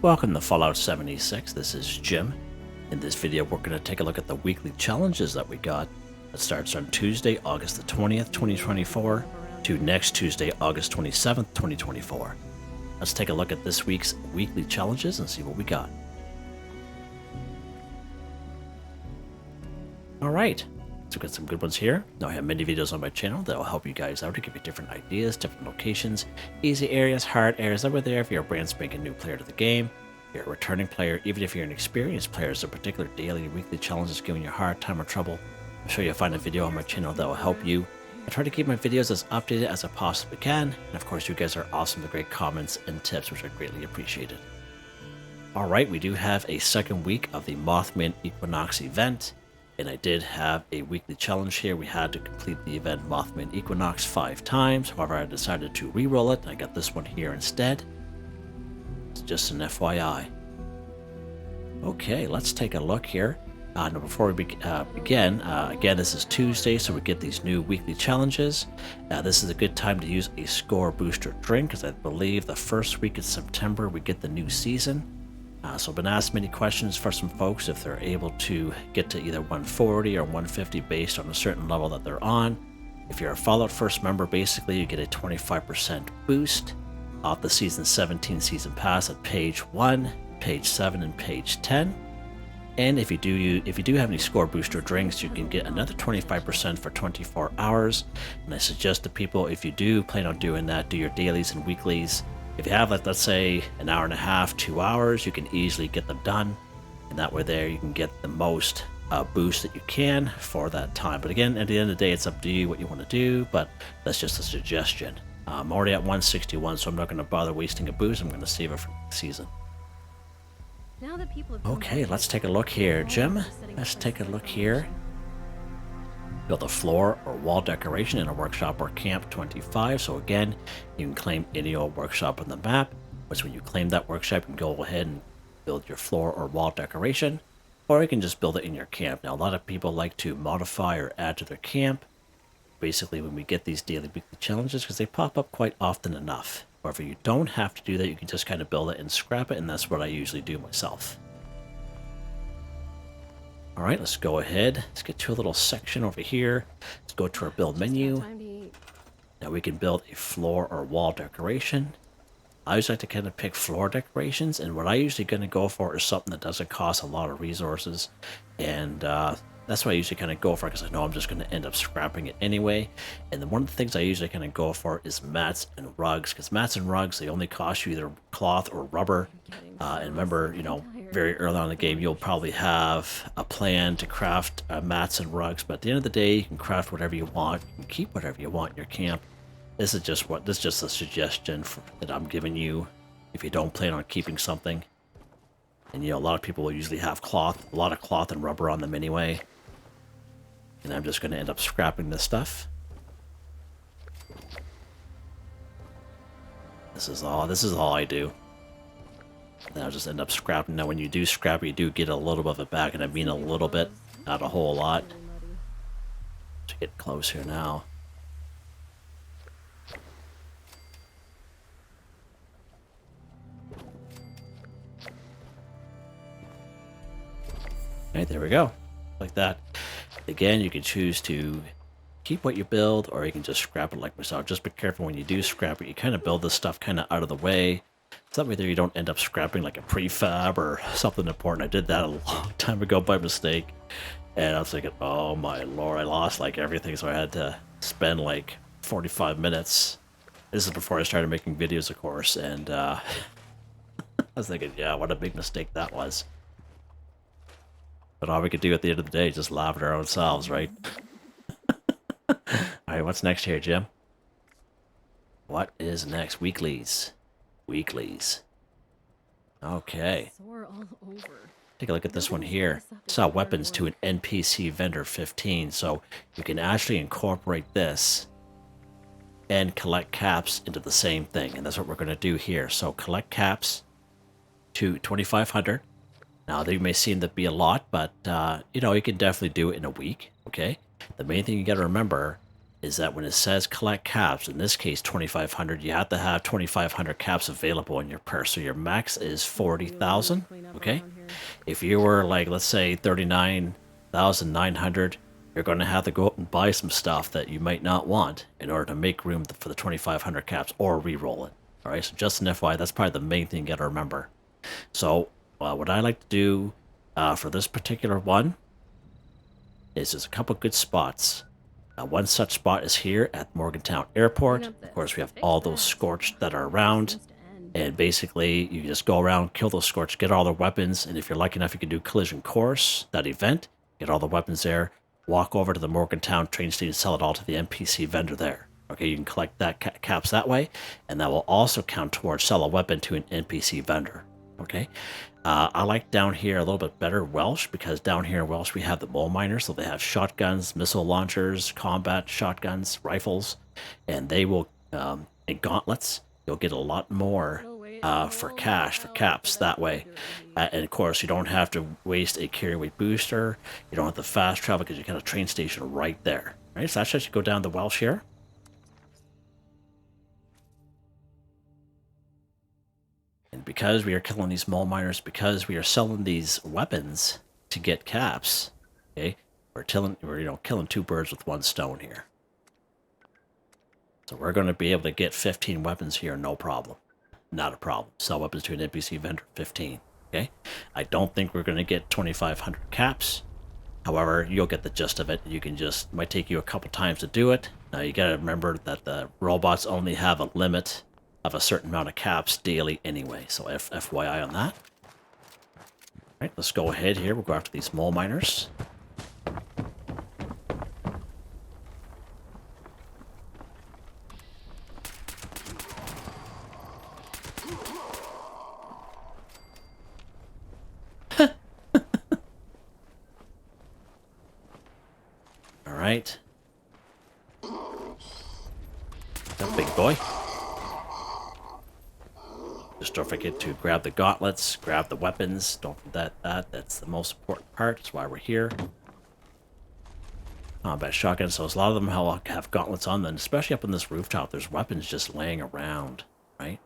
Welcome to Fallout 76. This is Jim. In this video, we're going to take a look at the weekly challenges that we got. It starts on Tuesday, August the 20th, 2024 to next Tuesday, August 27th, 2024. Let's take a look at this week's weekly challenges and see what we got. Alright, so we've got some good ones here. Now I have many videos on my channel that will help you guys out to give you different ideas, different locations, easy areas, hard areas that were there if you're a brand spanking new player to the game. If you're a returning player, even if you're an experienced player, there's a particular daily or weekly challenge that's giving you a hard time or trouble. I'm sure you'll find a video on my channel that will help you. I try to keep my videos as updated as I possibly can, and of course you guys are awesome with great comments and tips, which are greatly appreciated. Alright, we do have a second week of the Mothman Equinox event. And I did have a weekly challenge here. We had to complete the event Mothman Equinox 5 times. However, I decided to re-roll it. I got this one here instead. It's just an FYI. Okay, let's take a look here. Now, before we begin, again, this is Tuesday, so we get these new weekly challenges. This is a good time to use a score booster drink, because I believe the first week of September we get the new season. So I've been asked many questions for some folks if they're able to get to either 140 or 150 based on a certain level that they're on. If you're a Fallout First member, basically you get a 25% boost off the Season 17 Season Pass at page 1, page 7, and page 10. And if you do have any score booster drinks, you can get another 25% for 24 hours. And I suggest to people, if you do plan on doing that, do your dailies and weeklies. If you have, like, let's say, an hour and a half, 2 hours, you can easily get them done. And that way there, you can get the most boost that you can for that time. But again, at the end of the day, it's up to you what you want to do, but that's just a suggestion. I'm already at 161, so I'm not going to bother wasting a boost. I'm going to save it for next season. Okay, let's take a look here, Jim. Let's take a look here. Build a floor or wall decoration in a workshop or camp 25. So again, you can claim any old workshop on the map. Which when you claim that workshop, you can go ahead and build your floor or wall decoration, or you can just build it in your camp. Now, a lot of people like to modify or add to their camp. Basically, when we get these daily weekly challenges, because they pop up quite often enough. However, you don't have to do that. You can just kind of build it and scrap it, and that's what I usually do myself. Alright, let's go ahead. Let's get to a little section over here. Let's go to our build menu. Now we can build a floor or wall decoration. I usually like to kind of pick floor decorations, and what I usually going to go for is something that doesn't cost a lot of resources. And that's what I usually kind of go for, because I know I'm just going to end up scrapping it anyway. And then one of the things I usually kind of go for is mats and rugs, because mats and rugs, they only cost you either cloth or rubber. And remember, you know, very early on in the game, you'll probably have a plan to craft mats and rugs, but at the end of the day, you can craft whatever you want. You can keep whatever you want in your camp. This is just a suggestion that I'm giving you if you don't plan on keeping something. And you know, a lot of people will usually have a lot of cloth and rubber on them anyway. And I'm just going to end up scrapping this stuff. This is all I do. And I'll just end up scrapping. Now when you do scrap it, you do get a little bit of it back, and I mean a little bit, not a whole lot. Let's get close here now. Alright, there we go. Like that. Again, you can choose to keep what you build, or you can just scrap it like myself. Just be careful when you do scrap it. You kind of build this stuff kind of out of the way. That way there you don't end up scrapping like a prefab or something important. I did that a long time ago by mistake. And I was thinking, oh my lord, I lost like everything. So I had to spend like 45 minutes. This is before I started making videos, of course. And I was thinking, yeah, what a big mistake that was. But all we could do at the end of the day is just laugh at our own selves, right? Alright, what's next here, Jim? What is next? Weeklies. Weeklies. Okay. Take a look at this one here. Sell weapons to an NPC vendor 15. So you can actually incorporate this and collect caps into the same thing. And that's what we're going to do here. So collect caps to 2,500. Now, they may seem to be a lot, but, you know, you can definitely do it in a week, okay? The main thing you got to remember is that when it says collect caps, in this case 2,500, you have to have 2,500 caps available in your purse. So your max is 40,000. Okay. If you were like, let's say 39,900, you're going to have to go out and buy some stuff that you might not want in order to make room for the 2,500 caps or re-roll it. All right. So just an FYI, that's probably the main thing you got to remember. So what I like to do for this particular one is there's a couple good spots. One such spot is here at Morgantown Airport. Of course, we have all those Scorched that are around. And basically, you just go around, kill those Scorched, get all their weapons. And if you're lucky enough, you can do Collision Course, that event, get all the weapons there, walk over to the Morgantown train station, sell it all to the NPC vendor there. Okay, you can collect that caps that way. And that will also count towards sell a weapon to an NPC vendor. Okay. I like down here a little bit better Welsh, because down here in Welsh we have the mole miners, so they have shotguns, missile launchers, combat shotguns, rifles, and they will and gauntlets. You'll get a lot more for cash, for caps that way. And of course, you don't have to waste a carry weight booster. You don't have to fast travel because you got a train station right there. Right, so that's just go down the Welsh here. And because we are killing these mole miners, because we are selling these weapons to get caps, okay, we're killing two birds with one stone here. So we're going to be able to get 15 weapons here, no problem. Not a problem. Sell weapons to an NPC vendor, 15. Okay, I don't think we're going to get 2,500 caps. However, you'll get the gist of it. You can just, might take you a couple times to do it. Now you got to remember that the robots only have a limit of a certain amount of caps daily anyway, so FYI on that. Alright, let's go ahead here. We'll go after these mole miners. Alright. That big boy. Just don't forget to grab the gauntlets, grab the weapons. Don't forget that's the most important part. That's why we're here. Combat shotguns, so a lot of them have gauntlets on them, especially up on this rooftop. There's weapons just laying around, right?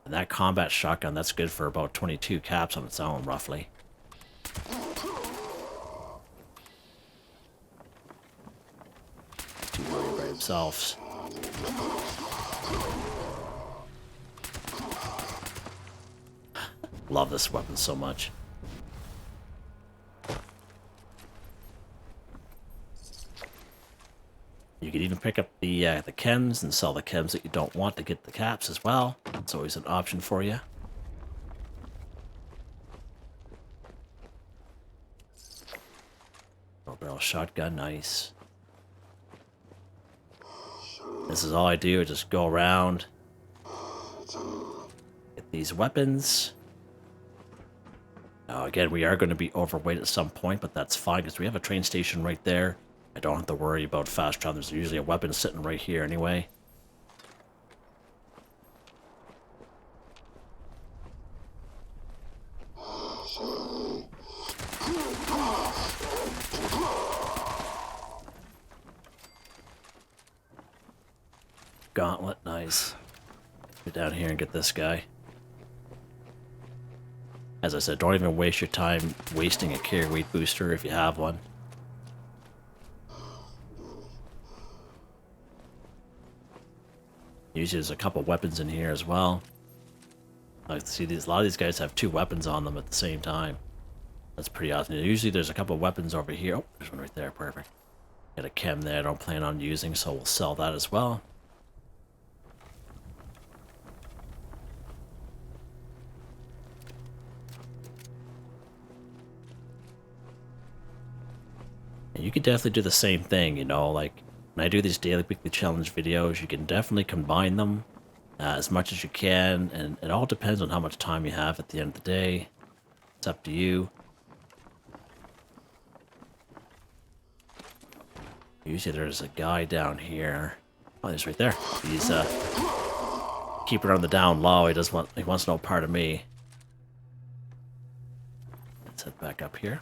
And that combat shotgun, that's good for about 22 caps on its own, roughly. Two by themselves. Love this weapon so much. You can even pick up the chems and sell the chems that you don't want to get the caps as well. It's always an option for you. Barrel shotgun, nice. This is all I do, just go around, get these weapons. Now again, we are going to be overweight at some point, but that's fine because we have a train station right there. I don't have to worry about fast travel. There's usually a weapon sitting right here anyway. Gauntlet, nice. Get down here and get this guy. As I said, don't even waste your time wasting a carry weight booster if you have one. Usually there's a couple weapons in here as well. I see a lot of these guys have two weapons on them at the same time. That's pretty awesome. Usually there's a couple weapons over here. Oh, there's one right there, perfect. Got a chem there I don't plan on using, so we'll sell that as well. And you can definitely do the same thing, you know, like when I do these daily weekly challenge videos, you can definitely combine them as much as you can, and it all depends on how much time you have at the end of the day. It's up to you. Usually there's a guy down here. Oh, he's right there. He's keeping on the down low. He wants no part of me. Let's head back up here.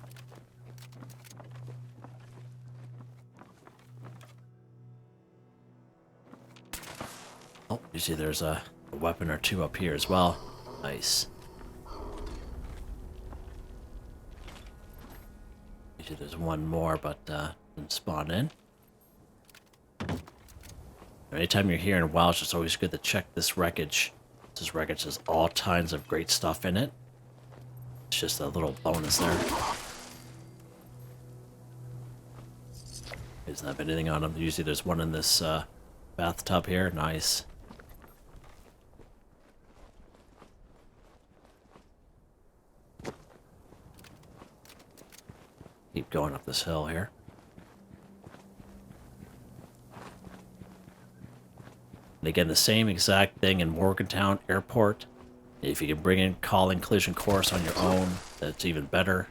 Oh, you see there's a weapon or two up here as well. Nice. You see there's one more, but didn't spawn in. Anytime you're here in Welsh, it's always good to check this wreckage. This wreckage has all kinds of great stuff in it. It's just a little bonus there. Doesn't have anything on them. Usually there's one in this bathtub here. Nice. Keep going up this hill here. And again, the same exact thing in Morgantown Airport. If you can bring in calling collision course on your own, that's even better.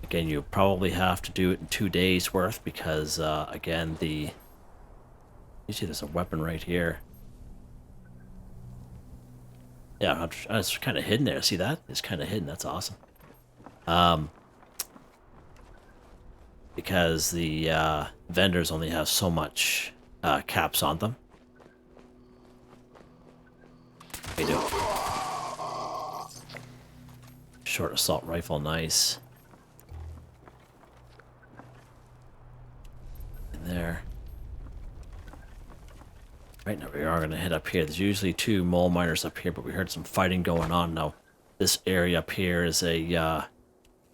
Again, you probably have to do it in 2 days worth because, again, you see there's a weapon right here. Yeah, it's kind of hidden there. See that? It's kind of hidden. That's awesome. Because the vendors only have so much caps on them. How you doing? Short assault rifle, nice. In there. Right now we are going to head up here. There's usually 2 mole miners up here, but we heard some fighting going on now. This area up here is a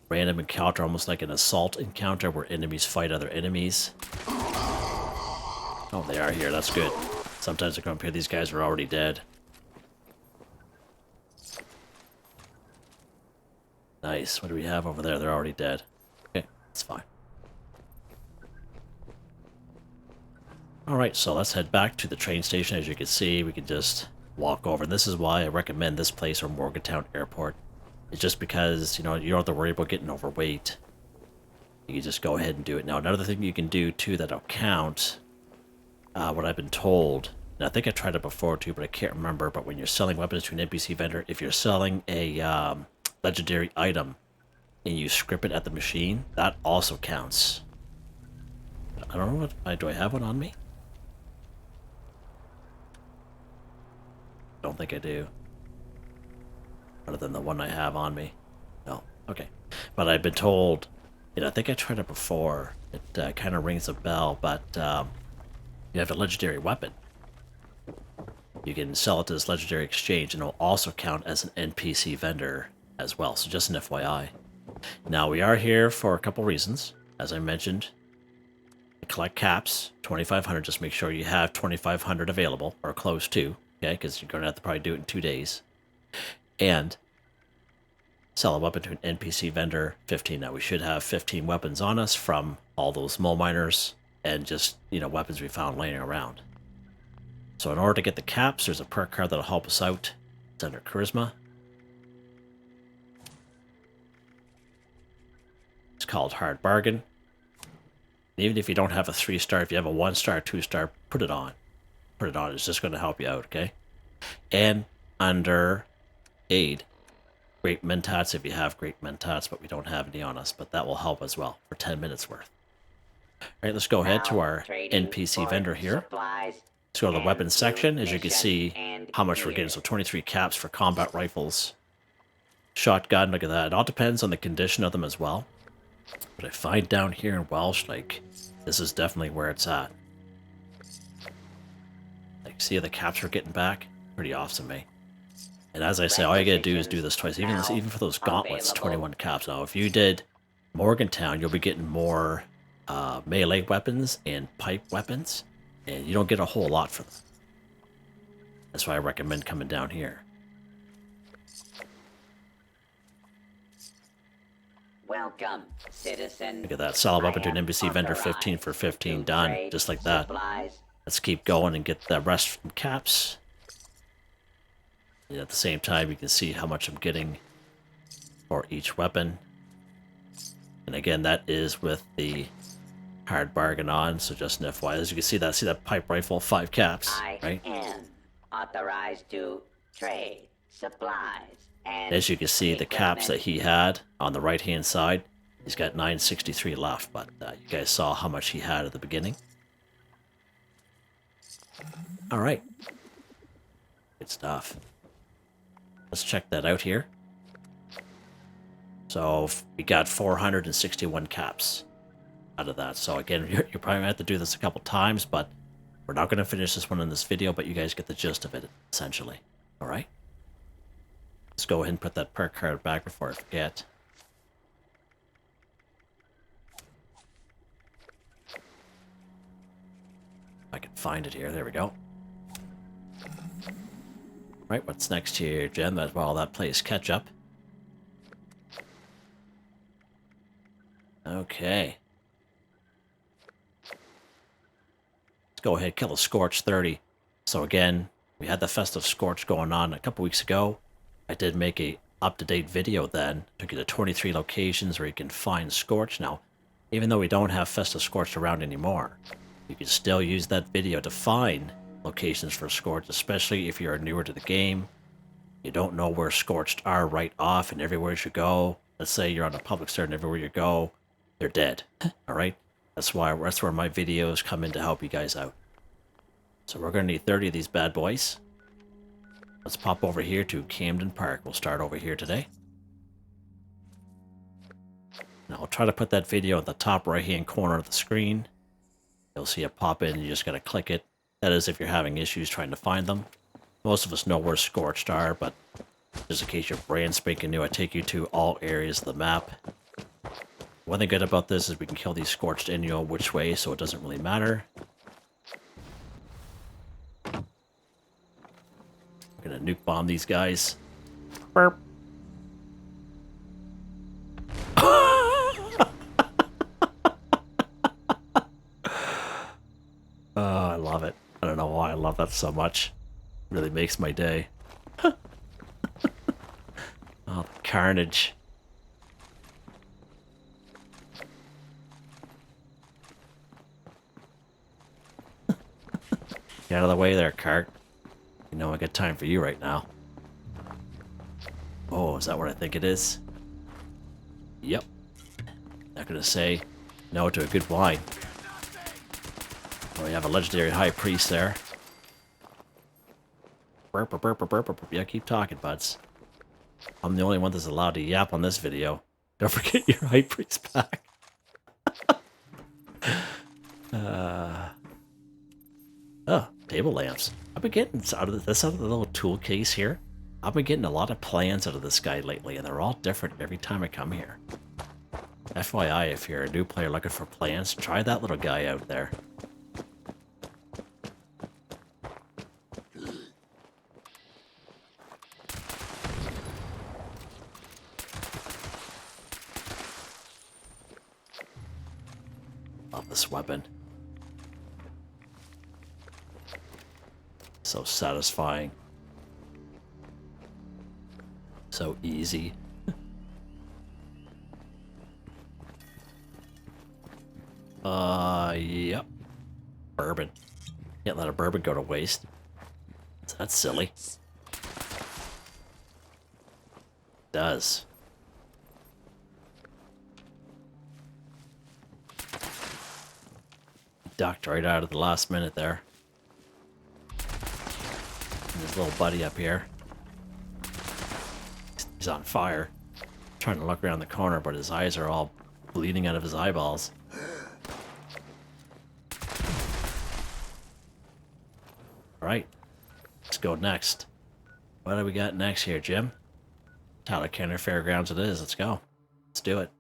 random encounter, almost like an assault encounter where enemies fight other enemies. Oh, they are here. That's good. Sometimes I come up here, these guys are already dead. Nice. What do we have over there? They're already dead. Okay, that's fine. Alright, so let's head back to the train station. As you can see, we can just walk over. And this is why I recommend this place or Morgantown Airport. It's just because, you don't have to worry about getting overweight. You can just go ahead and do it. Now, another thing you can do, too, that'll count, what I've been told, and I think I tried it before, too, but I can't remember, but when you're selling weapons to an NPC vendor, if you're selling a legendary item and you script it at the machine, that also counts. I don't know do I have one on me? Don't think I do. Other than the one I have on me. No. Okay. But I've been told, I think I tried it before. It kind of rings a bell, but you have a legendary weapon. You can sell it to this legendary exchange, and it'll also count as an NPC vendor as well. So just an FYI. Now, we are here for a couple reasons. As I mentioned, collect caps, 2,500. Just make sure you have 2,500 available, or close to, okay? Because you're going to have to probably do it in 2 days. And sell a weapon to an NPC vendor, 15. Now, we should have 15 weapons on us from all those mole miners and just, weapons we found laying around. So in order to get the caps, there's a perk card that'll help us out. It's under Charisma. It's called Hard Bargain. Even if you don't have a 3-star, if you have a 1-star, 2-star, put it on. Put it on. It's just going to help you out, okay? And under Aid, Great Mentats, if you have Great Mentats, but we don't have any on us, but that will help as well for 10 minutes worth. All right, let's go ahead to our NPC vendor here. Let's go to the weapons section. As you can see how much we're getting. So 23 caps for combat rifles. Shotgun, look at that. It all depends on the condition of them as well. But I find down here in Welsh, this is definitely where it's at. See how the caps we're getting back? Pretty awesome, eh? And as I say, all you gotta do is do this twice. Even for those gauntlets, 21 caps. Now, if you did Morgantown, you'll be getting more melee weapons and pipe weapons, and you don't get a whole lot for them. That's why I recommend coming down here. Welcome, citizen. Look at that. Sell a weapon to an NPC vendor, 15 for 15. Done. Just like that. Let's keep going and get the rest from caps. And at the same time, you can see how much I'm getting for each weapon. And again, that is with the hard bargain on, so just an FYI. As you can see that pipe rifle, 5 caps, right? I am authorized to trade supplies. And as you can see, the caps that he had on the right-hand side, he's got 963 left, but you guys saw how much he had at the beginning. All right. Good stuff. Let's check that out here. So we got 461 caps out of that. So again, you're probably going to have to do this a couple times, but we're not going to finish this one in this video, but you guys get the gist of it, essentially. All right? Let's go ahead and put that perk card back before I forget. If I can find it here. There we go. Right, what's next here, Jen? That's while that plays catch up. Okay. Let's go ahead, kill a Scorched 30. So again, we had the festive Scorch going on a couple weeks ago. I did make a up-to-date video then. Took you to 23 locations where you can find Scorch. Now, even though we don't have festive Scorch around anymore, you can still use that video to find locations for Scorch, especially if you're newer to the game. You don't know where Scorched are right off, and everywhere you go, let's say you're on a public server and everywhere you go, they're dead. All right? That's where my videos come in to help you guys out. So we're going to need 30 of these bad boys. Let's pop over here to Camden Park. We'll start over here today. Now I'll try to put that video at the top right-hand corner of the screen. You'll see it pop in. You just got to click it. That is if you're having issues trying to find them. Most of us know where Scorched are, but just in case you're brand spanking new, I take you to all areas of the map. One thing good about this is we can kill these Scorched any old which way, so it doesn't really matter. I'm gonna nuke bomb these guys. Burp. Oh, I love it. I don't know why I love that so much. It really makes my day. Oh, the carnage. Get out of the way there, cart. You know I got time for you right now. Oh, is that what I think it is? Yep. Not gonna say no to a good wine. Oh, we have a legendary high priest there. Burp, burp, burp, burp, burp, burp. Yeah, keep talking, buds. I'm the only one that's allowed to yap on this video. Don't forget your high priest back. Oh, table lamps. I've been getting out of the little tool case here. I've been getting a lot of plans out of this guy lately, and they're all different every time I come here. FYI, if you're a new player looking for plans, try that little guy out there. Love this weapon. So satisfying. So easy. Yep. Bourbon. Can't let a bourbon go to waste. That's silly. Does. Ducked right out of the last minute there. And his little buddy up here. He's on fire. Trying to look around the corner, but his eyes are all bleeding out of his eyeballs. Alright. Let's go next. What do we got next here, Jim? Tyler County Fairgrounds it is. Let's go. Let's do it.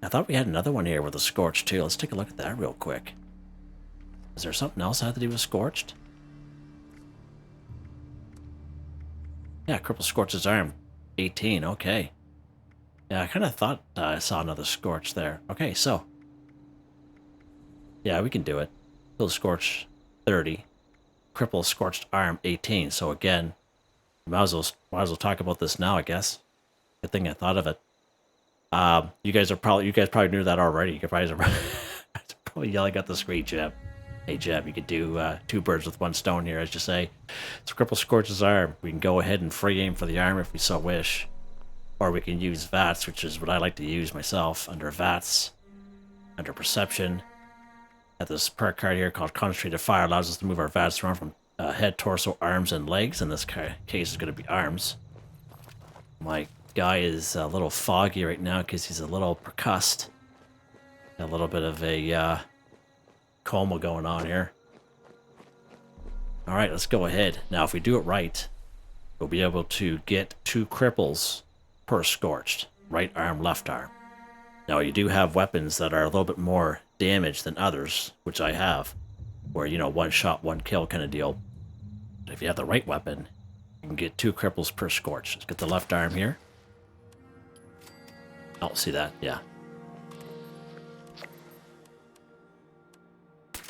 I thought we had another one here with a Scorched too. Let's take a look at that real quick. Is there something else I have to do with Scorched? Yeah, Cripple Scorch's arm. 18, okay. Yeah, I kind of thought I saw another Scorch there. Okay, so. Yeah, we can do it. Kill Scorch 30. Cripple Scorched arm 18. So again, might as well talk about this now, I guess. Good thing I thought of it. You guys probably knew that already. You guys are probably yelling at the screen, Jeb. Hey, Jeb, you could do 2 birds with 1 stone here, as you say. It's Cripple Scorch's arm. We can go ahead and free aim for the arm if we so wish. Or we can use VATS, which is what I like to use myself, under VATS. under perception. Got this perk card here called Concentrated Fire, allows us to move our VATS around from head, torso, arms, and legs. In this case, it's going to be arms. My guy is a little foggy right now because he's a little percussed. Got a little bit of a coma going on here. Alright, let's go ahead. Now, if we do it right, we'll be able to get 2 cripples per Scorched. Right arm, left arm. Now, you do have weapons that are a little bit more damage than others, which I have. Where, you know, 1 shot, 1 kill kind of deal. But if you have the right weapon, you can get 2 cripples per Scorched. Let's get the left arm here. Oh, see that? Yeah.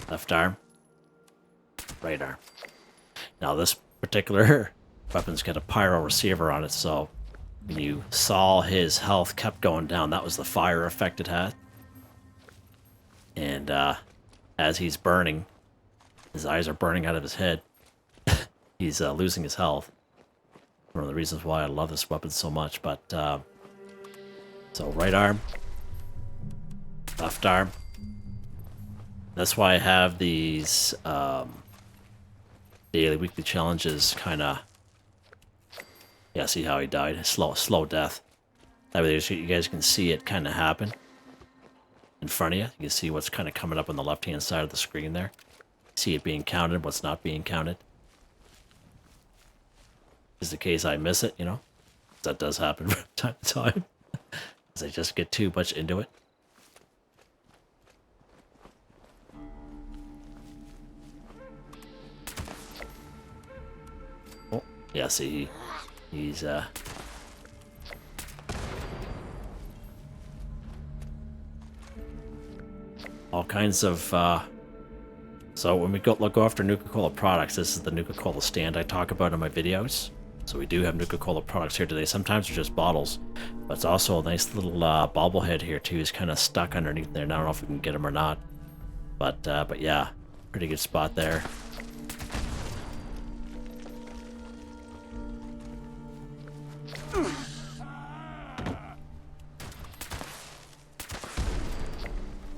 Left arm. Right arm. Now, this particular weapon's got a pyro receiver on it, so when you saw his health kept going down, that was the fire effect it had. And as he's burning, his eyes are burning out of his head. He's losing his health. One of the reasons why I love this weapon so much. But so right arm, left arm. That's why I have these daily, weekly challenges. Kind of. Yeah, see how he died? Slow death. That way, you guys can see it kind of happen in front of you. You can see what's kind of coming up on the left-hand side of the screen there. See it being counted, what's not being counted. Is the case I miss it, you know? That does happen from time to time. Because I just get too much into it. Oh, yeah, see, he's, all kinds of, so when we go after Nuka-Cola products, this is the Nuka-Cola stand I talk about in my videos. So we do have Nuka-Cola products here today. Sometimes they're just bottles, but it's also a nice little bobblehead here too. He's kind of stuck underneath there. And I don't know if we can get him or not, but yeah, pretty good spot there.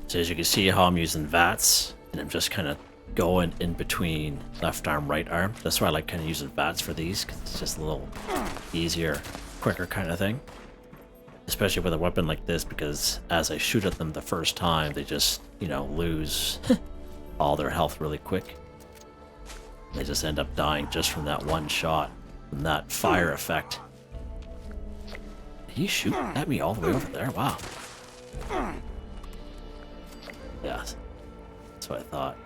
So as you can see how I'm using VATS, and I'm just kind of going in between left arm, right arm. That's why I like kind of using VATS for these, because it's just a little easier, quicker kind of thing. Especially with a weapon like this, because as I shoot at them the first time, they just, you know, lose all their health really quick. They just end up dying just from that one shot, from that fire effect. He's shooting at me all the way over there? Wow. Yeah, that's what I thought.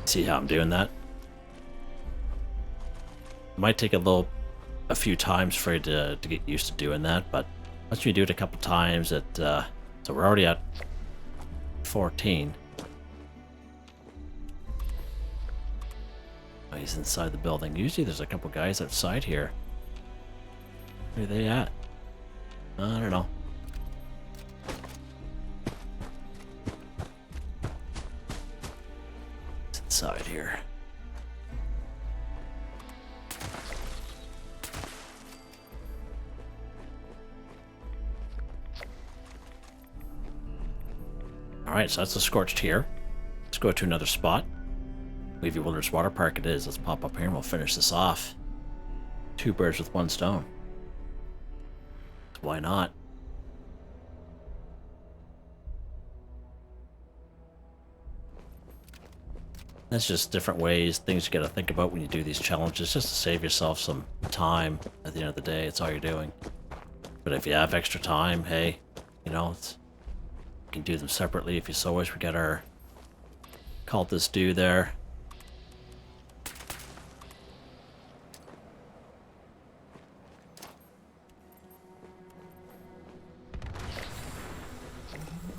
See how I'm doing that? It might take a few times for you to get used to doing that, but once you do it a couple times, so we're already at 14. Oh, he's inside the building. Usually there's a couple guys outside here. Where are they at? I don't know. It's inside here. Alright, so that's the Scorched here. Let's go to another spot. Leavey Wilderness Water Park it is. Let's pop up here and we'll finish this off. 2 birds with 1 stone. Why not? That's just different ways, things you gotta think about when you do these challenges, just to save yourself some time at the end of the day. It's all you're doing. But if you have extra time, hey, you know, you can do them separately if you so wish. We got our cultist dude there.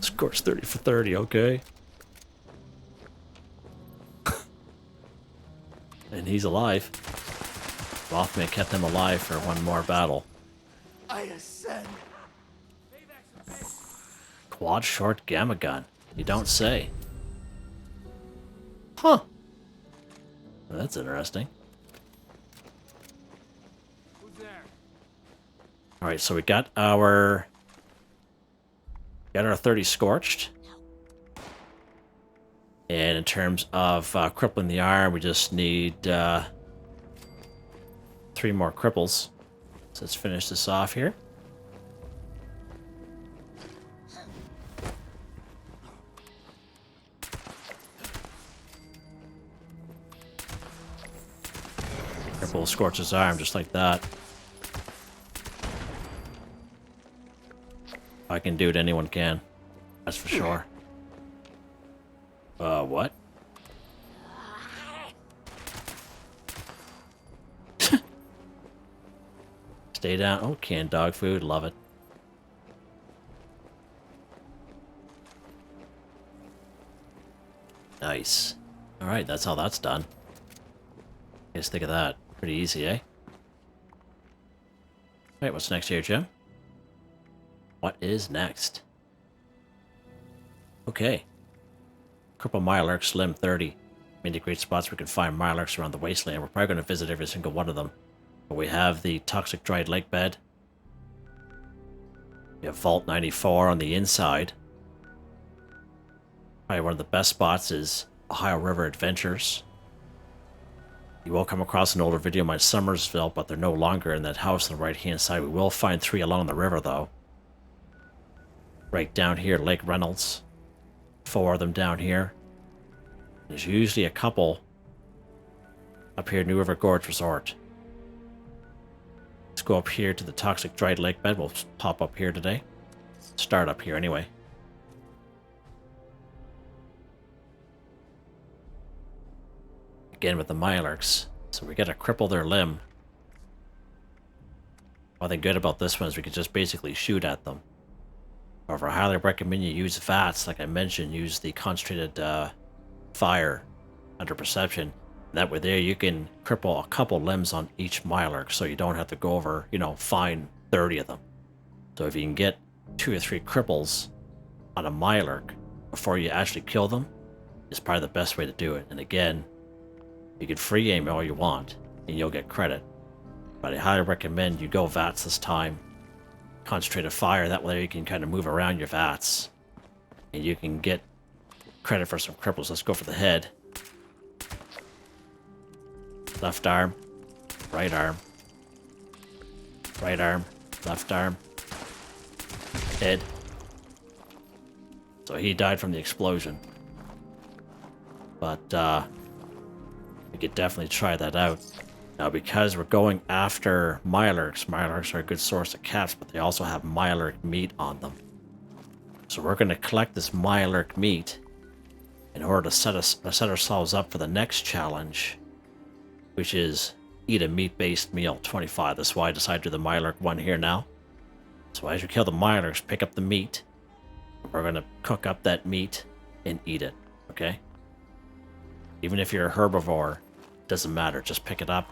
Scorched 30 for 30, okay. And he's alive. Mothman kept him alive for one more battle. I ascend. Quad short gamma gun. You don't say. Huh. Well, that's interesting. Alright, so we got our 30 Scorched. And in terms of crippling the arm, we just need 3 more cripples. So let's finish this off here. Cripple scorch his arm just like that. If I can do it, anyone can. That's for sure. What? Stay down. Oh, canned dog food. Love it. Nice. Alright, that's how that's done. Guys, think of that. Pretty easy, eh? Alright, what's next here, Jim? What is next? Okay. Cripple Mirelurk Slim 30. Many great spots we can find Mirelurks around the wasteland. We're probably going to visit every single one of them. But we have the Toxic Dried Lake Bed. We have Vault 94 on the inside. Probably one of the best spots is Ohio River Adventures. You will come across an older video of my Summersville, but they're no longer in that house on the right-hand side. We will find 3 along the river, though. Right down here, Lake Reynolds. 4 of them down here. There's usually a couple up here, New River Gorge Resort. Let's go up here to the Toxic Dried Lake Bed. We'll pop up here today. Start up here anyway. Again with the Mirelurks. So we gotta cripple their limb. One thing good about this one is we can just basically shoot at them. However, I highly recommend you use VATS. Like I mentioned, use the concentrated fire under perception. That way there you can cripple a couple limbs on each Mirelurk, so you don't have to go over, find 30 of them. So if you can get 2 or 3 cripples on a Mirelurk before you actually kill them, is probably the best way to do it. And again, you can free aim all you want, and you'll get credit. But I highly recommend you go VATS this time. Concentrated fire, that way you can kind of move around your VATS. And you can get credit for some cripples. Let's go for the head. Left arm. Right arm. Right arm. Left arm. Head. So he died from the explosion. But, we could definitely try that out. Now, because we're going after Mirelurks are a good source of caps, but they also have Mirelurk meat on them. So we're going to collect this Mirelurk meat in order to set ourselves up for the next challenge, which is eat a meat-based meal 25. That's why I decided to do the Mirelurk one here now. So as you kill the Mirelurks, pick up the meat. We're going to cook up that meat and eat it, okay? Even if you're a herbivore, doesn't matter. Just pick it up.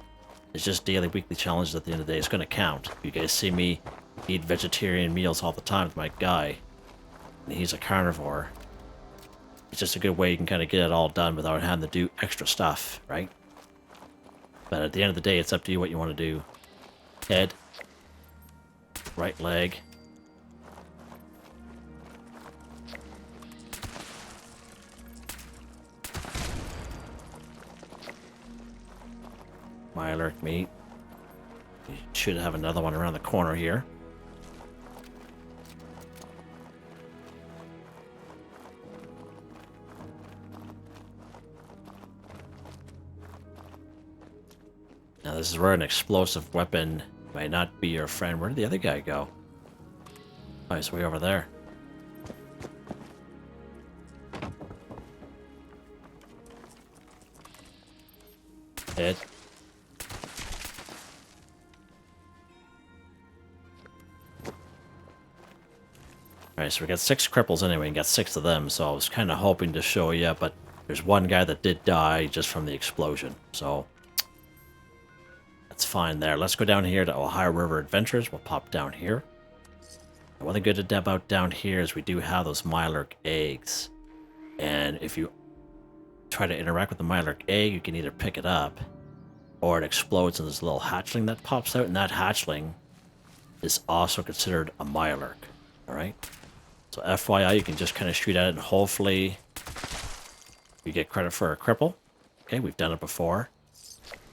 It's just daily, weekly challenges at the end of the day. It's going to count. You guys see me eat vegetarian meals all the time with my guy. And he's a carnivore. It's just a good way you can kind of get it all done without having to do extra stuff, right? But at the end of the day, it's up to you what you want to do. Head. Right leg. Mirelurk meat. You should have another one around the corner here. Now this is where an explosive weapon might not be your friend. Where did the other guy go? Oh, he's way over there. Hit. Alright, so we got 6 cripples anyway, and got 6 of them, so I was kind of hoping to show you, but there's one guy that did die just from the explosion, so that's fine there. Let's go down here to Ohio River Adventures. We'll pop down here. And one thing good about down here is we do have those Mirelurk eggs, and if you try to interact with the Mirelurk egg, you can either pick it up or it explodes in this little hatchling that pops out, and that hatchling is also considered a Mirelurk. Alright? So FYI, you can just kind of shoot at it and hopefully you get credit for a cripple. Okay, we've done it before.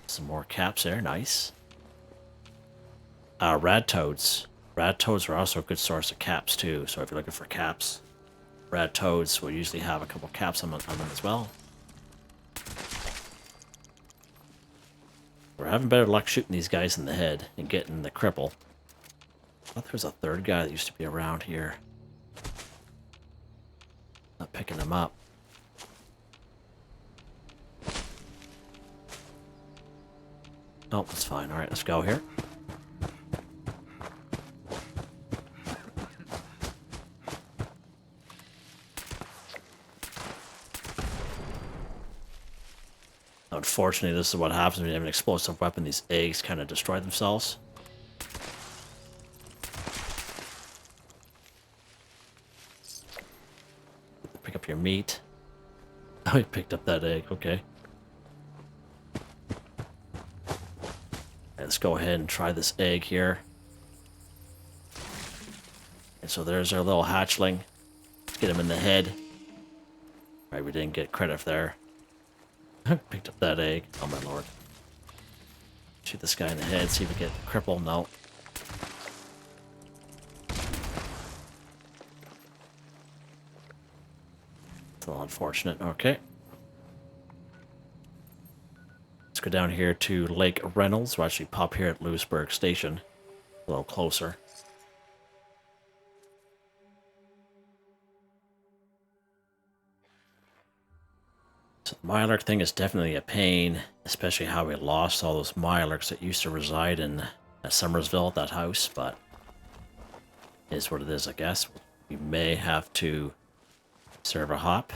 Some more caps there, nice. Rad toads. Rad toads are also a good source of caps too, so if you're looking for caps, rad toads will usually have a couple caps on them as well. We're having better luck shooting these guys in the head and getting the cripple. I thought there was a third guy that used to be around here. Not picking him up. Oh, that's fine. Alright, let's go here. Unfortunately, this is what happens when you have an explosive weapon. These eggs kind of destroy themselves. Pick up your meat. Oh, you picked up that egg. Okay. Let's go ahead and try this egg here. And so there's our little hatchling. Let's get him in the head. Alright, we didn't get credit there. Picked up that egg. Oh my lord. Shoot this guy in the head, see if we get cripple. No. It's a little unfortunate. Okay. Let's go down here to Lake Reynolds. We'll actually pop here at Lewisburg Station. A little closer. So the Mirelurk thing is definitely a pain, especially how we lost all those Mirelurks that used to reside in Summersville, that house, but it is what it is, I guess. We may have to serve a hop.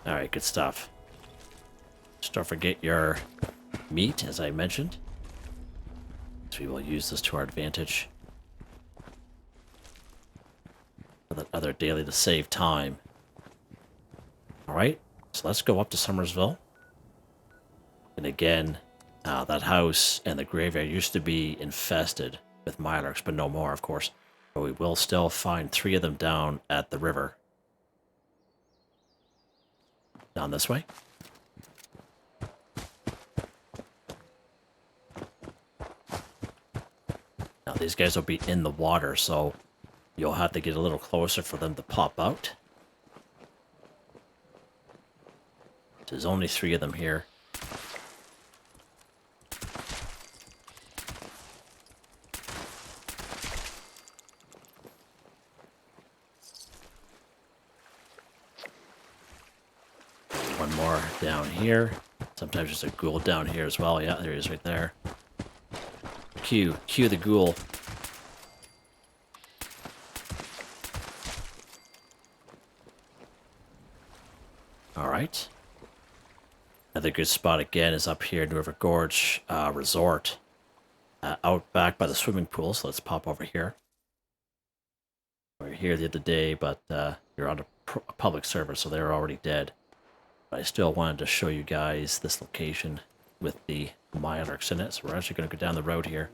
Alright, good stuff. Just don't forget your meat, as I mentioned. So we will use this to our advantage. For that other daily to save time. Alright, so let's go up to Summersville. And again, that house and the graveyard used to be infested with Mirelurks, but no more, of course. But we will still find 3 of them down at the river. Down this way. Now these guys will be in the water, so you'll have to get a little closer for them to pop out. There's only 3 of them here. One more down here. Sometimes there's a ghoul down here as well. Yeah, there he is right there. Cue the ghoul. Alright. Another good spot again is up here in River Gorge Resort. Out back by the swimming pool, so let's pop over here. We were here the other day, but you're on a public server, so they're already dead. But I still wanted to show you guys this location with the Mirelurks in it, so we're actually going to go down the road here.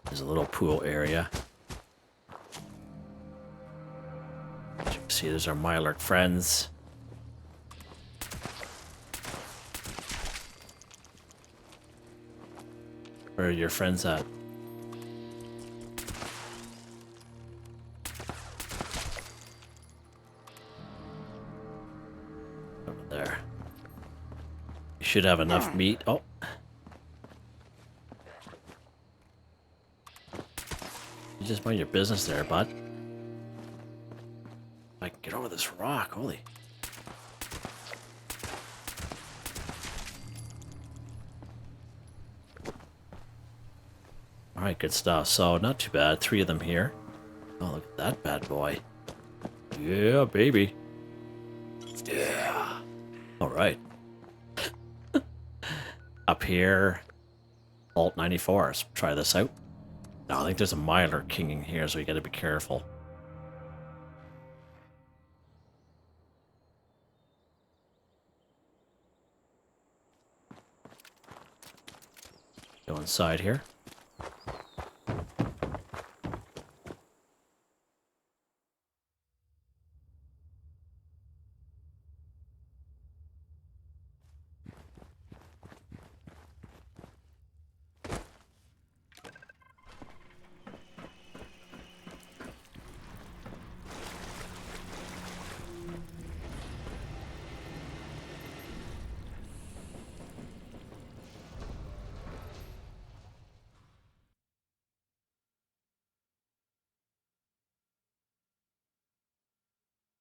There's a little pool area. As you can see, there's our Mirelurk friends. Where are your friends at? Over there. You should have enough meat. Oh. You just mind your business there, bud. this rock. Holy. Alright, good stuff. So, not too bad. 3 of them here. Oh, look at that bad boy. Yeah, baby. Yeah. Alright. Up here, Alt 94. Let's try this out. Now, I think there's a Mirelurk king in here, so we gotta be careful. Go inside here.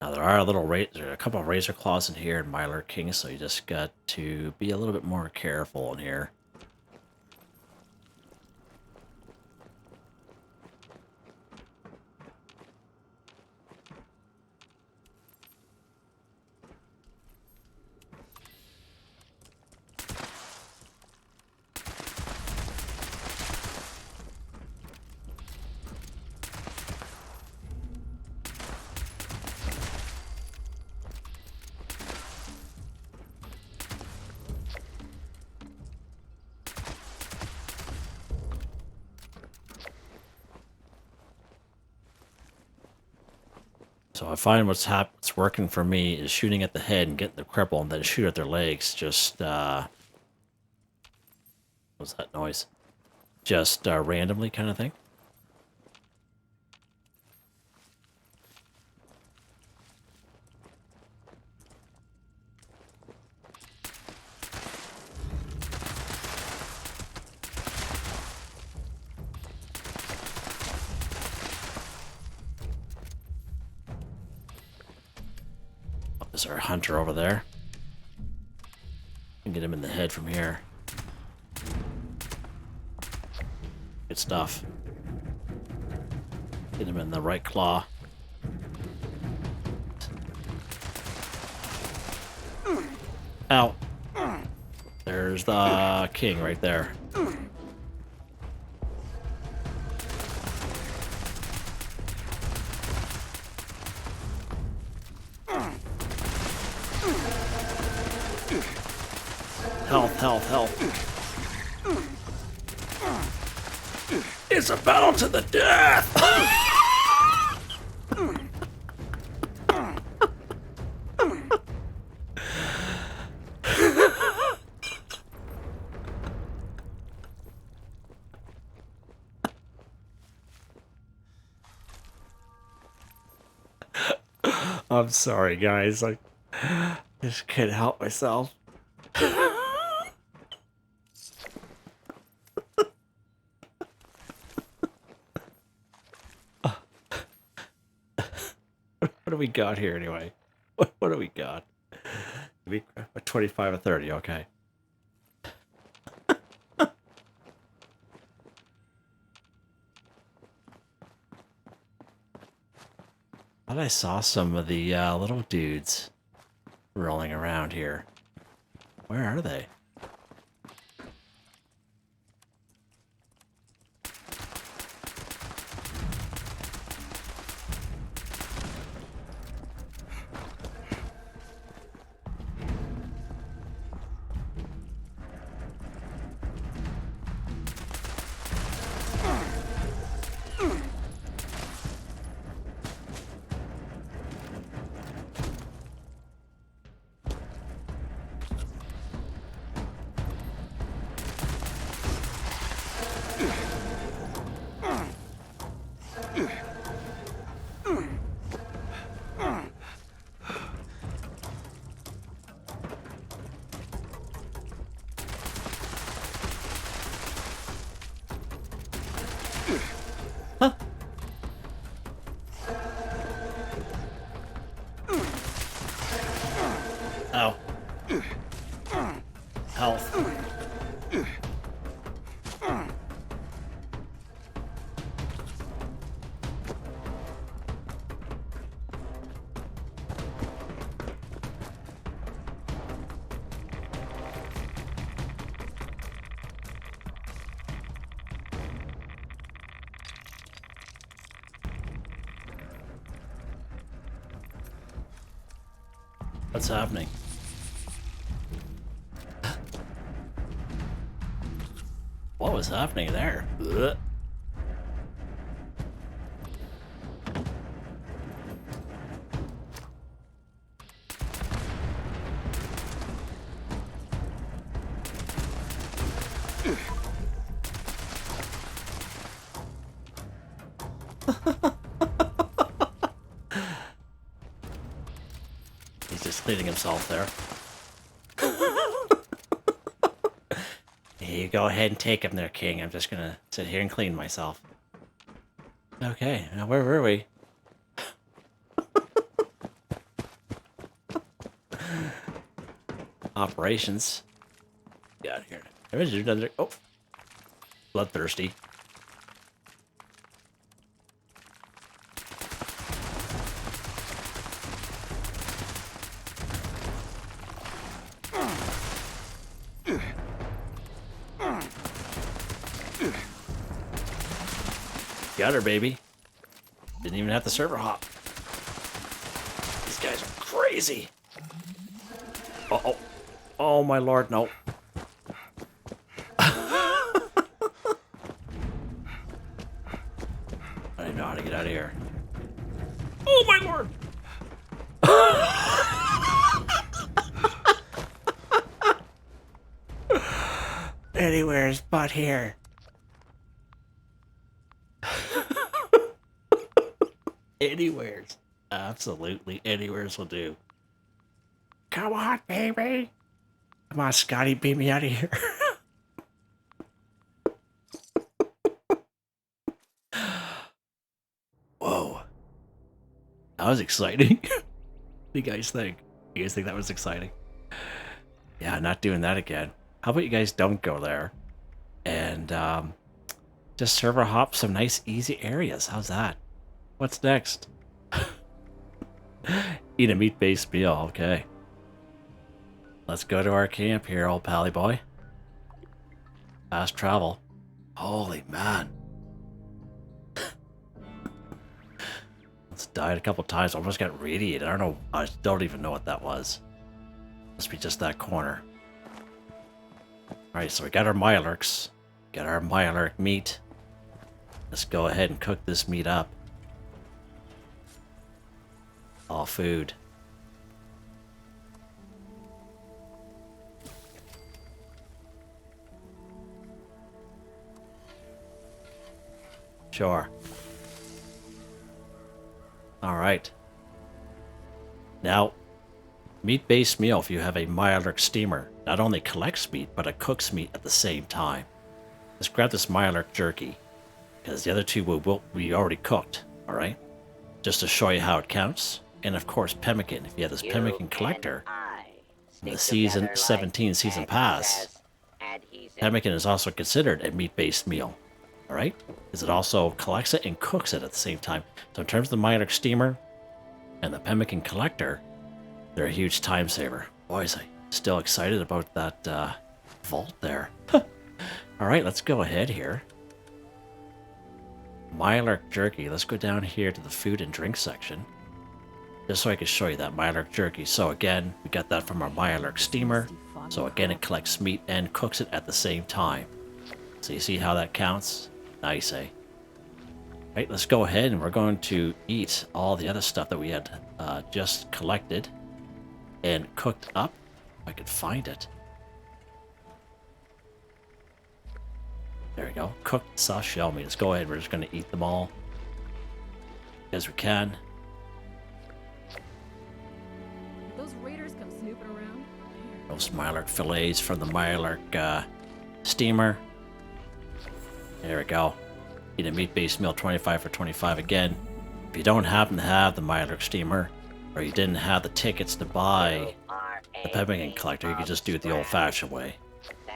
Now there are there are a couple of razor claws in here and Mirelurk King, so you just got to be a little bit more careful in here. So I find what's working for me is shooting at the head and getting the cripple, and then shoot at their legs. Just what's that noise? Just randomly, kind of thing. Is our hunter over there? Can get him in the head from here. Good stuff. Get him in the right claw. Ow. There's the king right there. Health, health, health. It's a battle to the death! I'm sorry, guys. I just can't help myself. What do we got here anyway? What do we got? We a 25 or 30, okay. Thought I saw some of the little dudes rolling around here. Where are they? health. What's happening? What was happening there? Ugh. He's just cleaning himself there. You go ahead and take him there, King. I'm just gonna sit here and clean myself. Okay, now where were we? Operations. Get out of here. Oh, bloodthirsty. Got her, baby. Didn't even have the server hop. These guys are crazy. Uh-oh. Oh, my lord, no. I don't know how to get out of here. Oh, my lord! Anywhere's but here. Anywheres. Absolutely anywheres will do. Come on, baby. Come on, Scotty, beat me out of here. Whoa. That was exciting. What do you guys think? You guys think that was exciting? Yeah, not doing that again. How about you guys don't go there? And just server hop some nice easy areas. How's that? What's next? Eat a meat-based meal, okay. Let's go to our camp here, old pally boy. Fast travel. Holy man. Let's died a couple times. Almost got radiated. I don't know. I don't even know what that was. Must be just that corner. Alright, so we got our Mirelurks. Got our Mirelurk meat. Let's go ahead and cook this meat up. All food. Sure. Alright. Now, meat-based meal, if you have a Mirelurk steamer, not only collects meat, but it cooks meat at the same time. Let's grab this Mirelurk jerky, because the other two we already cooked, alright? Just to show you how it counts. And of course, pemmican. If you have this pemmican collector, in the season 17 season pass, pemmican is also considered a meat-based meal. Alright? Because it also collects it and cooks it at the same time. So in terms of the Mirelurk steamer and the pemmican collector, they're a huge time saver. Boys, I'm still excited about that vault there. Alright, let's go ahead here. Mirelurk jerky. Let's go down here to the food and drink section. Just so I can show you that Mirelurk jerky. So again, we got that from our Mirelurk steamer. So again, it collects meat and cooks it at the same time. So you see how that counts? Nice, eh? Right, let's go ahead and we're going to eat all the other stuff that we had just collected and cooked up. If I could find it. There we go. Cooked soft shell meat. Let's go ahead. We're just going to eat them all as we can. Those raiders come snooping around. Those Mirelurk fillets from the Mirelurk steamer. There we go. Eat a meat-based meal, 25 for 25 again. If you don't happen to have the Mirelurk steamer, or you didn't have the tickets to buy the pemmican collector, you could just do it the old-fashioned way.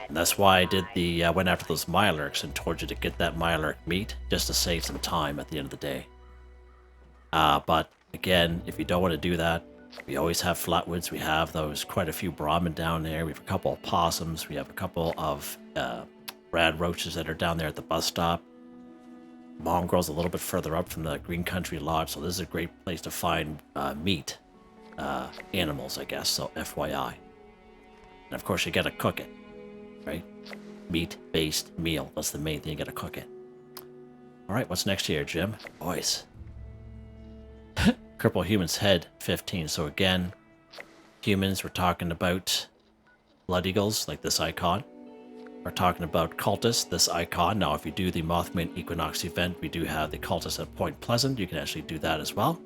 And that's why I did the went after those Mirelurks and told you to get that Mirelurk meat just to save some time at the end of the day. But again, if you don't want to do that, we always have flatwoods. We have those quite a few Brahmin down there. We have a couple of possums. We have a couple of rad roaches that are down there at the bus stop. Mongrel's a little bit further up from the Green Country Lodge, so this is a great place to find meat animals, I guess. So FYI. And of course, you gotta cook it, right? Meat-based meal. That's the main thing. You gotta cook it. All right, what's next here, Jim? Boys. Cripple Human's Head, 15. So again, humans, we're talking about Blood Eagles, like this icon. We're talking about Cultists, this icon. Now, if you do the Mothman Equinox event, we do have the Cultists at Point Pleasant. You can actually do that as well.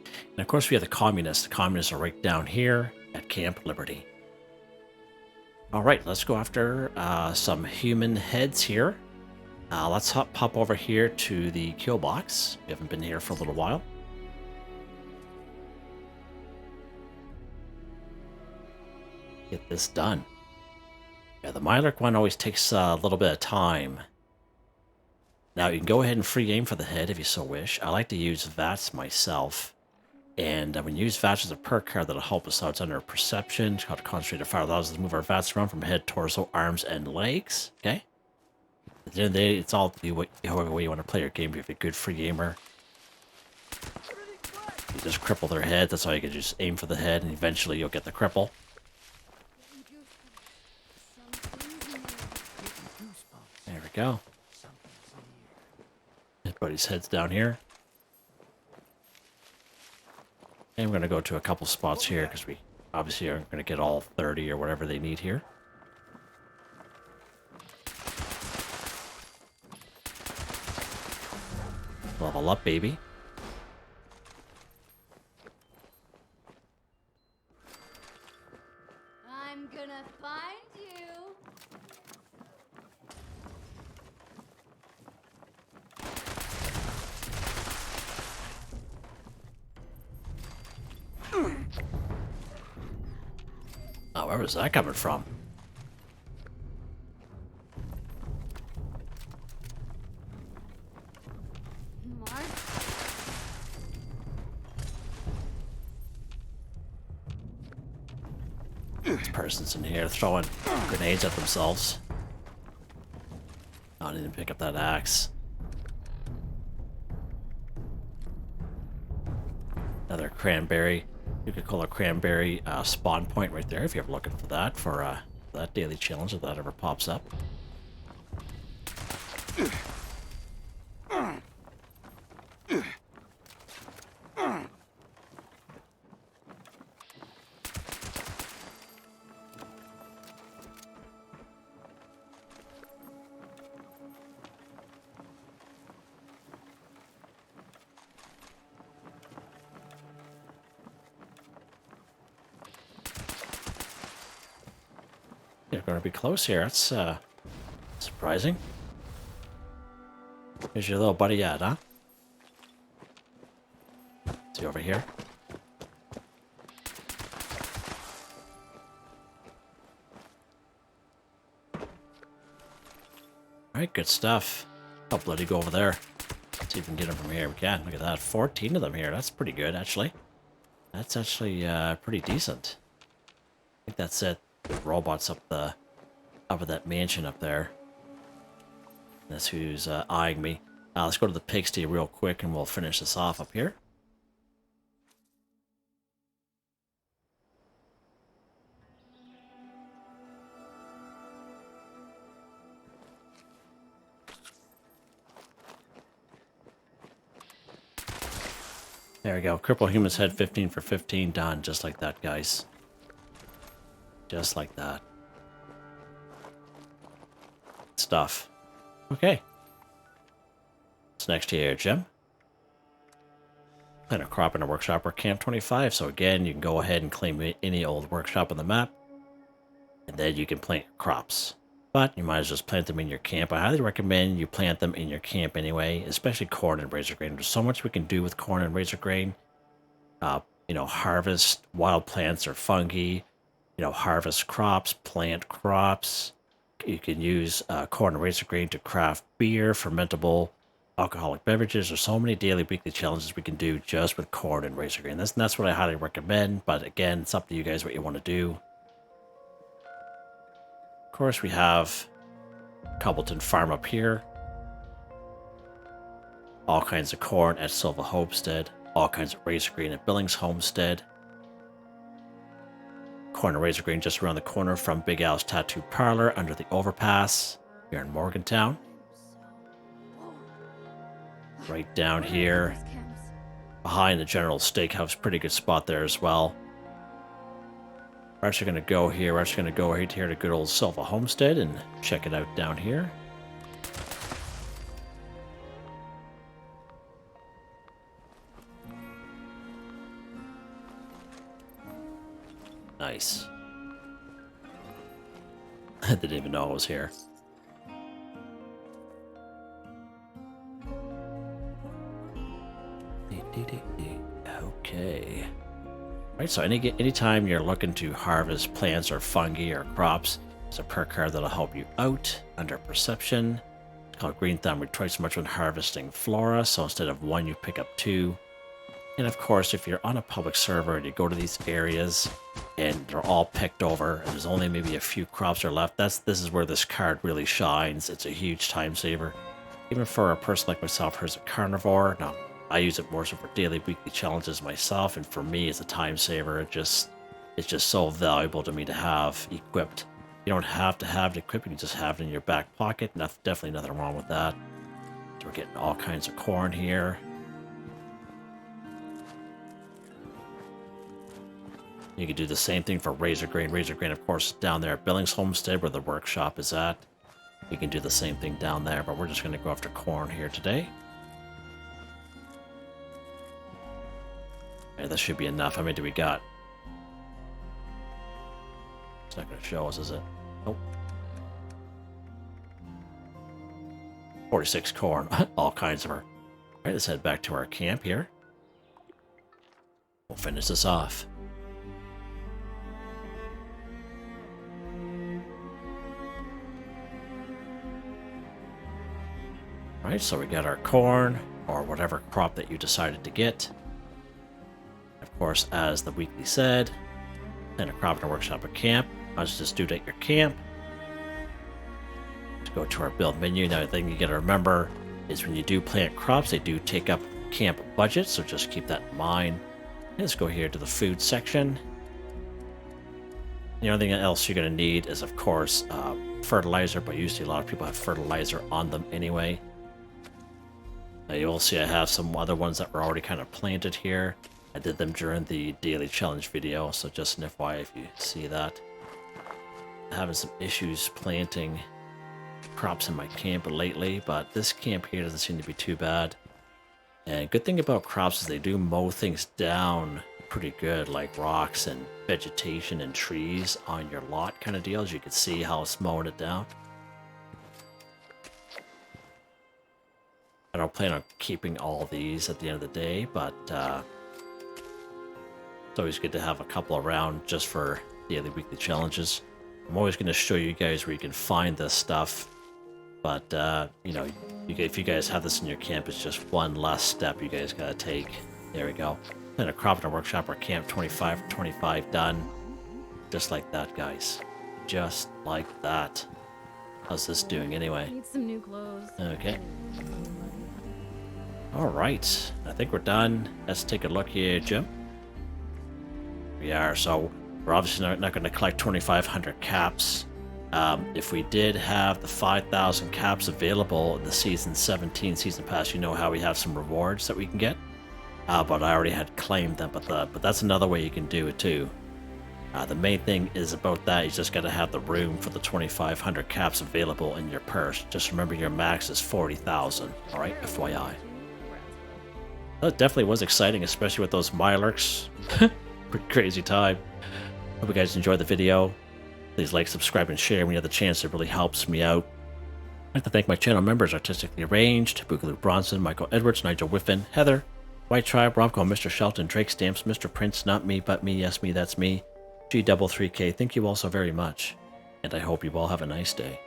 And of course, we have the Communists. The Communists are right down here at Camp Liberty. All right, let's go after some human heads here. Let's pop over here to the kill box. We haven't been here for a little while. Get this done. Yeah, the Mirelurk one always takes a little bit of time. Now, you can go ahead and free aim for the head if you so wish. I like to use VATS myself. And when you use VATS as a perk card, that'll help us out. It's under Perception. It's called Concentrated Fire. It allows us to move our VATS around from head, torso, arms, and legs. Okay? At the end of the day, it's all however way you want to play your game. If you're a good free aimer, you just cripple their head. That's all you can just aim for the head, and eventually you'll get the cripple. There we go. Everybody's head's down here. And we're going to go to a couple spots here because we obviously aren't going to get all 30 or whatever they need here. Level up, baby. I'm gonna find you. Oh, where was that coming from? Mark. This person's in here throwing grenades at themselves. Oh, I didn't pick up that axe. Another cranberry. You could call a cranberry spawn point right there if you're looking for that daily challenge if that ever pops up. You're going to be close here. That's surprising. Here's your little buddy at, huh? Is he over here? Alright, good stuff. Oh, bloody go over there. Let's see if we can get him from here. We can. Look at that. 14 of them here. That's pretty good, actually. That's actually pretty decent. I think that's it. The robots up of that mansion up there. That's who's eyeing me. Let's go to the pigsty real quick and we'll finish this off up here. There we go. Cripple Human's Head 15 for 15 done. Just like that, guys. Just like that. Stuff. Okay. What's next here, Jim? Plant a crop in a workshop or Camp 25. So again, you can go ahead and claim any old workshop on the map. And then you can plant your crops. But you might as well just plant them in your camp. I highly recommend you plant them in your camp anyway, especially corn and razor grain. There's so much we can do with corn and razor grain. You know, harvest wild plants or fungi. you know, harvest crops, plant crops. You can use corn and razor grain to craft beer, fermentable alcoholic beverages. There's so many daily, weekly challenges we can do just with corn and razor grain. That's what I highly recommend. But again, it's up to you guys what you want to do. Of course, we have Cobbleton Farm up here. All kinds of corn at Silva Homestead. All kinds of razor grain at Billings Homestead. Corn and razor grain just around the corner from Big Al's Tattoo Parlor under the overpass here in Morgantown. Right down here behind the General Steakhouse, pretty good spot there as well. We're actually going to go here. We're actually going to go right here to good old Silva Homestead and check it out down here. Nice. I didn't even know I was here. Okay. Right, so anytime you're looking to harvest plants or fungi or crops, there's a perk card that'll help you out under Perception. It's called Green Thumb. We twice as much when harvesting flora, so instead of 1, you pick up 2. And of course, if you're on a public server and you go to these areas and they're all picked over and there's only maybe a few crops are left, this is where this card really shines. It's a huge time saver. Even for a person like myself who's a carnivore. Now, I use it more so for daily, weekly challenges myself, and for me, it's a time saver. It's just so valuable to me to have equipped. You don't have to have it equipped, you can just have it in your back pocket. Definitely nothing wrong with that. So we're getting all kinds of corn here. You can do the same thing for razor grain. Razor grain, of course, down there at Billings Homestead where the workshop is at. You can do the same thing down there, but we're just going to go after corn here today. Okay, that should be enough. How many do we got? It's not going to show us, is it? Nope. 46 corn. All kinds of her. Alright, let's head back to our camp here. We'll finish this off. Alright, so we got our corn, or whatever crop that you decided to get. Of course, as the weekly said, then a crop in a workshop or camp. I'll just do it at your camp. Let's go to our build menu. Now, the thing you gotta remember is when you do plant crops, they do take up camp budget, so just keep that in mind. And let's go here to the food section. The only thing else you're gonna need is, of course, fertilizer, but usually a lot of people have fertilizer on them anyway. Now you will see I have some other ones that were already kind of planted here. I did them during the daily challenge video, so just an FYI if you see that. I'm having some issues planting crops in my camp lately, but this camp here doesn't seem to be too bad. And good thing about crops is they do mow things down pretty good, like rocks and vegetation and trees on your lot kind of deal, as you can see how it's mowing it down. I don't plan on keeping all these at the end of the day, but it's always good to have a couple around just for daily, weekly challenges. I'm always going to show you guys where you can find this stuff, but you know, if you guys have this in your camp, it's just one less step you guys gotta take. There we go. Then a crop in a workshop or camp, 25 for 25 done. Just like that, guys. Just like that. How's this doing anyway? Need some new clothes. Okay. Alright, I think we're done. Let's take a look here, Jim. We are, so we're obviously not going to collect 2,500 caps. If we did have the 5,000 caps available in the Season 17 Season Pass, you know how we have some rewards that we can get. But I already had claimed them, but that's another way you can do it too. The main thing is about that, you just got to have the room for the 2,500 caps available in your purse. Just remember your max is 40,000, alright, FYI. That definitely was exciting, especially with those Mirelurks. Pretty crazy time. Hope you guys enjoyed the video. Please like, subscribe, and share when you have the chance. It really helps me out. I'd like to thank my channel members, Artistically Arranged, Boogaloo Bronson, Michael Edwards, Nigel Wiffen, Heather, Whitetribe, Robco, Mr. Shelton, Drake Stamps, Mr.Prince, Not Me, But Me, Yes Me, That's Me, G3K, thank you all so very much. And I hope you all have a nice day.